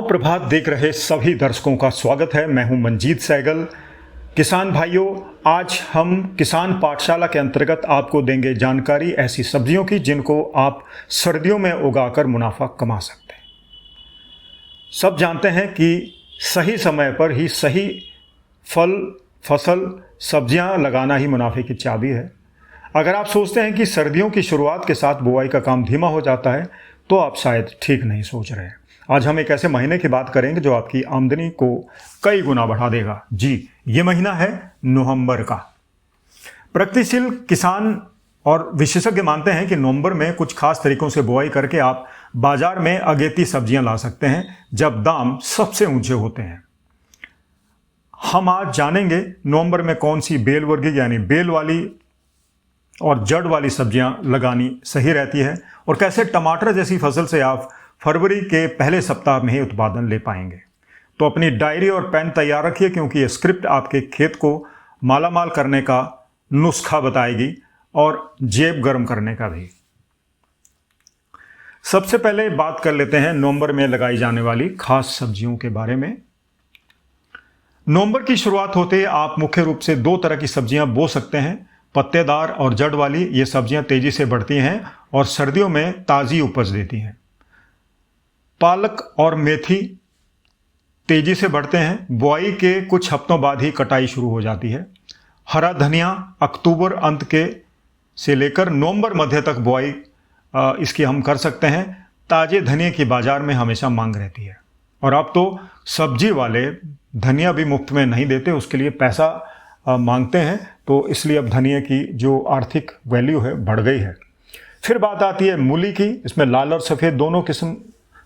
नव प्रभात देख रहे सभी दर्शकों का स्वागत है। मैं हूं मंजीत सहगल। किसान भाइयों, आज हम किसान पाठशाला के अंतर्गत आपको देंगे जानकारी ऐसी सब्जियों की जिनको आप सर्दियों में उगाकर मुनाफा कमा सकते हैं। सब जानते हैं कि सही समय पर ही सही फसल सब्जियां लगाना ही मुनाफे की चाबी है। अगर आप सोचते हैं कि सर्दियों की शुरुआत के साथ बुआई का काम धीमा हो जाता है तो आप शायद ठीक नहीं सोच रहे हैं। आज हम एक ऐसे महीने की बात करेंगे जो आपकी आमदनी को कई गुना बढ़ा देगा। जी, ये महीना है नवंबर का। प्रगतिशील किसान और विशेषज्ञ मानते हैं कि नवंबर में कुछ खास तरीकों से बुआई करके आप बाजार में अगेती सब्जियां ला सकते हैं जब दाम सबसे ऊंचे होते हैं। हम आज जानेंगे नवंबर में कौन सी बेल वर्गीय यानी बेल वाली और जड़ वाली सब्जियां लगानी सही रहती है और कैसे टमाटर जैसी फसल से आप फरवरी के पहले सप्ताह में ही उत्पादन ले पाएंगे। तो अपनी डायरी और पेन तैयार रखिए क्योंकि ये स्क्रिप्ट आपके खेत को मालामाल करने का नुस्खा बताएगी और जेब गर्म करने का भी। सबसे पहले बात कर लेते हैं नवंबर में लगाई जाने वाली खास सब्जियों के बारे में। नवंबर की शुरुआत होते ही आप मुख्य रूप से दो तरह की सब्जियां बो सकते हैं, पत्तेदार और जड़ वाली। ये सब्जियां तेजी से बढ़ती हैं और सर्दियों में ताज़ी उपज देती हैं। पालक और मेथी तेजी से बढ़ते हैं, बुआई के कुछ हफ्तों बाद ही कटाई शुरू हो जाती है। हरा धनिया अक्टूबर अंत के से लेकर नवंबर मध्य तक बुआई इसकी हम कर सकते हैं। ताजे धनिया की बाजार में हमेशा मांग रहती है और अब तो सब्जी वाले धनिया भी मुफ्त में नहीं देते, उसके लिए पैसा मांगते हैं, तो इसलिए अब धनिया की जो आर्थिक वैल्यू है बढ़ गई है। फिर बात आती है मूली की। इसमें लाल और सफ़ेद दोनों किस्म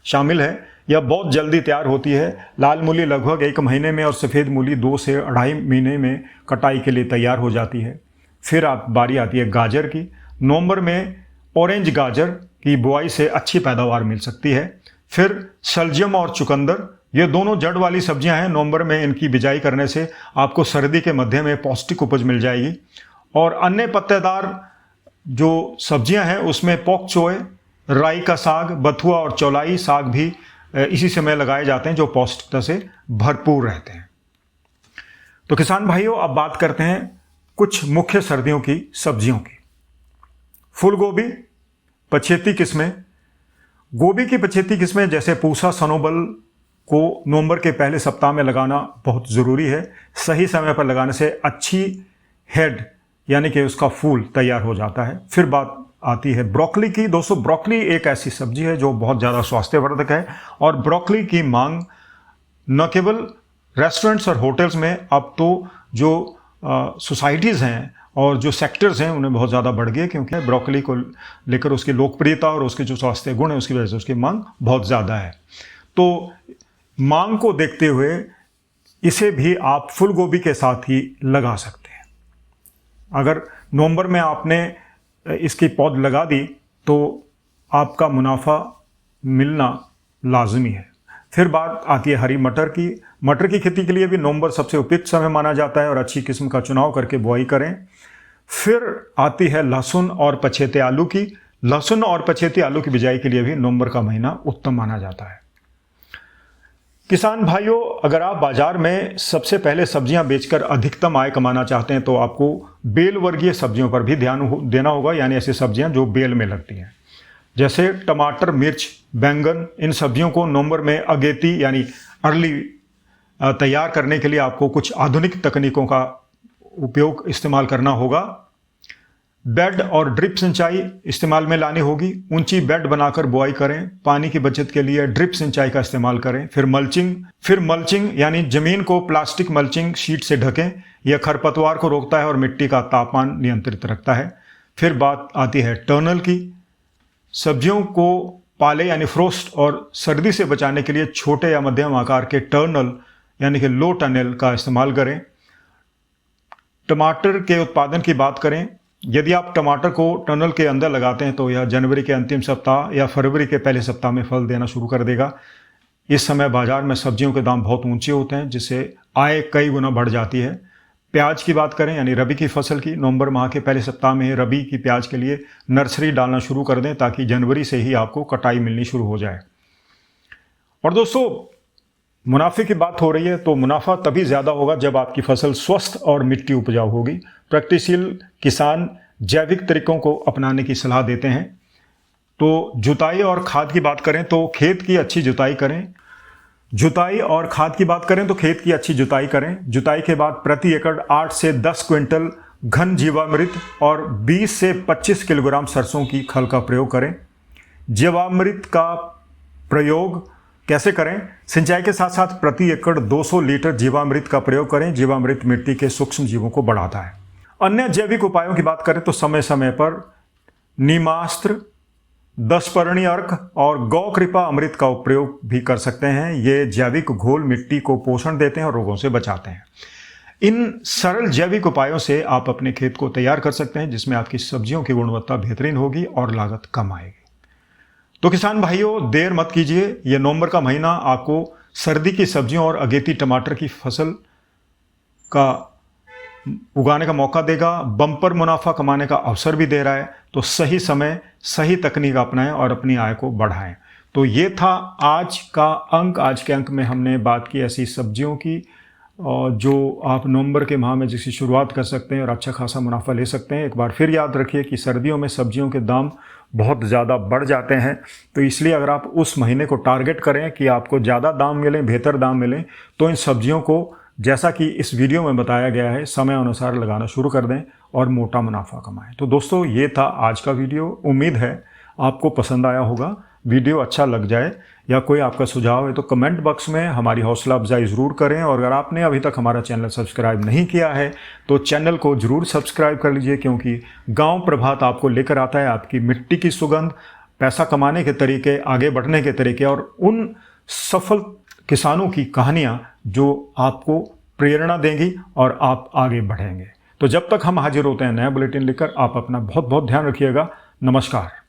शामिल है। यह बहुत जल्दी तैयार होती है। लाल मूली लगभग 1 महीने में और सफ़ेद मूली 2 से 2.5 महीने में कटाई के लिए तैयार हो जाती है। फिर बारी आती है गाजर की। नवंबर में ऑरेंज गाजर की बुआई से अच्छी पैदावार मिल सकती है। फिर शलजम और चुकंदर, ये दोनों जड़ वाली सब्जियां हैं। नवंबर में इनकी बिजाई करने से आपको सर्दी के मध्य में पौष्टिक उपज मिल जाएगी। और अन्य पत्तेदार जो सब्जियां हैं उसमें पोक चोय, राई का साग, बथुआ और चौलाई साग भी इसी समय लगाए जाते हैं जो पौष्टिकता से भरपूर रहते हैं। तो किसान भाइयों, अब बात करते हैं कुछ मुख्य सर्दियों की सब्जियों की। फूल गोभी, पछेती किस्में। गोभी की पछेती किस्में जैसे पूसा, सनोबल को नवंबर के पहले सप्ताह में लगाना बहुत ज़रूरी है। सही समय पर लगाने से अच्छी हेड यानी कि उसका फूल तैयार हो जाता है। फिर बात आती है ब्रोकली की। दोस्तों, ब्रोकली एक ऐसी सब्जी है जो बहुत ज़्यादा स्वास्थ्यवर्धक है और ब्रोकली की मांग न केवल रेस्टोरेंट्स और होटल्स में, अब तो जो सोसाइटीज़ हैं और जो सेक्टर्स हैं उन्हें बहुत ज़्यादा बढ़ गई है क्योंकि ब्रोकली को लेकर उसकी लोकप्रियता और उसके जो स्वास्थ्य गुण है उसकी वजह से उसकी मांग बहुत ज़्यादा है। तो मांग को देखते हुए इसे भी आप फूल गोभी के साथ ही लगा सकते हैं। अगर नवंबर में आपने इसकी पौध लगा दी तो आपका मुनाफा मिलना लाजमी है। फिर बात आती है हरी मटर की। मटर की खेती के लिए भी नवंबर सबसे उपयुक्त समय माना जाता है और अच्छी किस्म का चुनाव करके बुआई करें। फिर आती है लहसुन और पछेते आलू की। लहसुन और पछेते आलू की बिजाई के लिए भी नवंबर का महीना उत्तम माना जाता है। किसान भाइयों, अगर आप बाजार में सबसे पहले सब्जियां बेचकर अधिकतम आय कमाना चाहते हैं तो आपको बेल वर्गीय सब्जियों पर भी ध्यान देना होगा, यानी ऐसी सब्जियां जो बेल में लगती हैं जैसे टमाटर, मिर्च, बैंगन। इन सब्जियों को नवंबर में अगेती यानी अर्ली तैयार करने के लिए आपको कुछ आधुनिक तकनीकों का उपयोग इस्तेमाल करना होगा। बेड और ड्रिप सिंचाई इस्तेमाल में लानी होगी। ऊंची बेड बनाकर बुआई करें। पानी की बचत के लिए ड्रिप सिंचाई का इस्तेमाल करें। फिर मल्चिंग यानी जमीन को प्लास्टिक मल्चिंग शीट से ढकें। यह खरपतवार को रोकता है और मिट्टी का तापमान नियंत्रित रखता है। फिर बात आती है टर्नल की। सब्जियों को पाले यानी फ्रोस्ट और सर्दी से बचाने के लिए छोटे या मध्यम आकार के टर्नल यानी कि लो टनल का इस्तेमाल करें। टमाटर के उत्पादन की बात करें। यदि आप टमाटर को टनल के अंदर लगाते हैं तो यह जनवरी के अंतिम सप्ताह या फरवरी के पहले सप्ताह में फल देना शुरू कर देगा। इस समय बाजार में सब्जियों के दाम बहुत ऊंचे होते हैं जिससे आय कई गुना बढ़ जाती है। प्याज की बात करें यानी रबी की फसल की। नवंबर माह के पहले सप्ताह में रबी की प्याज के लिए नर्सरी डालना शुरू कर दें ताकि जनवरी से ही आपको कटाई मिलनी शुरू हो जाए। और दोस्तों, मुनाफे की बात हो रही है तो मुनाफा तभी ज़्यादा होगा जब आपकी फसल स्वस्थ और मिट्टी उपजाऊ होगी। प्रगतिशील किसान जैविक तरीकों को अपनाने की सलाह देते हैं। तो जुताई और खाद की बात करें तो खेत की अच्छी जुताई करें। जुताई और खाद की बात करें तो खेत की अच्छी जुताई करें। जुताई के बाद प्रति एकड़ 8 से 10 क्विंटल घन जीवामृत और 20 से 25 किलोग्राम सरसों की खल का प्रयोग करें। जीवामृत का प्रयोग कैसे करें? सिंचाई के साथ साथ प्रति एकड़ 200 लीटर जीवामृत का प्रयोग करें। जीवामृत मिट्टी के सूक्ष्म जीवों को बढ़ाता है। अन्य जैविक उपायों की बात करें तो समय समय पर नीमास्त्र, 10 पर्णी अर्क और गौ कृपा अमृत का प्रयोग भी कर सकते हैं। ये जैविक घोल मिट्टी को पोषण देते हैं और रोगों से बचाते हैं। इन सरल जैविक उपायों से आप अपने खेत को तैयार कर सकते हैं, जिसमें आपकी सब्जियों की गुणवत्ता बेहतरीन होगी और लागत कम आएगी। तो किसान भाइयों, देर मत कीजिए। यह नवंबर का महीना आपको सर्दी की सब्जियों और अगेती टमाटर की फसल का उगाने का मौका देगा। बम्पर मुनाफा कमाने का अवसर भी दे रहा है। तो सही समय, सही तकनीक अपनाएं और अपनी आय को बढ़ाएं। तो ये था आज का अंक। आज के अंक में हमने बात की ऐसी सब्जियों की जो आप नवंबर के माह में जिसकी शुरुआत कर सकते हैं और अच्छा खासा मुनाफा ले सकते हैं। एक बार फिर याद रखिए कि सर्दियों में सब्जियों के दाम बहुत ज़्यादा बढ़ जाते हैं। तो इसलिए अगर आप उस महीने को टारगेट करें कि आपको ज़्यादा दाम मिलें, बेहतर दाम मिलें, तो इन सब्जियों को जैसा कि इस वीडियो में बताया गया है समय अनुसार लगाना शुरू कर दें और मोटा मुनाफा कमाएं। तो दोस्तों, ये था आज का वीडियो। उम्मीद है आपको पसंद आया होगा। वीडियो अच्छा लग जाए या कोई आपका सुझाव है तो कमेंट बॉक्स में हमारी हौसला अफजाई ज़रूर करें। और अगर आपने अभी तक हमारा चैनल सब्सक्राइब नहीं किया है तो चैनल को ज़रूर सब्सक्राइब कर लीजिए, क्योंकि गांव प्रभात आपको लेकर आता है आपकी मिट्टी की सुगंध, पैसा कमाने के तरीके, आगे बढ़ने के तरीके और उन सफल किसानों की कहानियाँ जो आपको प्रेरणा देंगी और आप आगे बढ़ेंगे। तो जब तक हम हाजिर होते हैं नया बुलेटिन लेकर, आप अपना बहुत बहुत ध्यान रखिएगा। नमस्कार।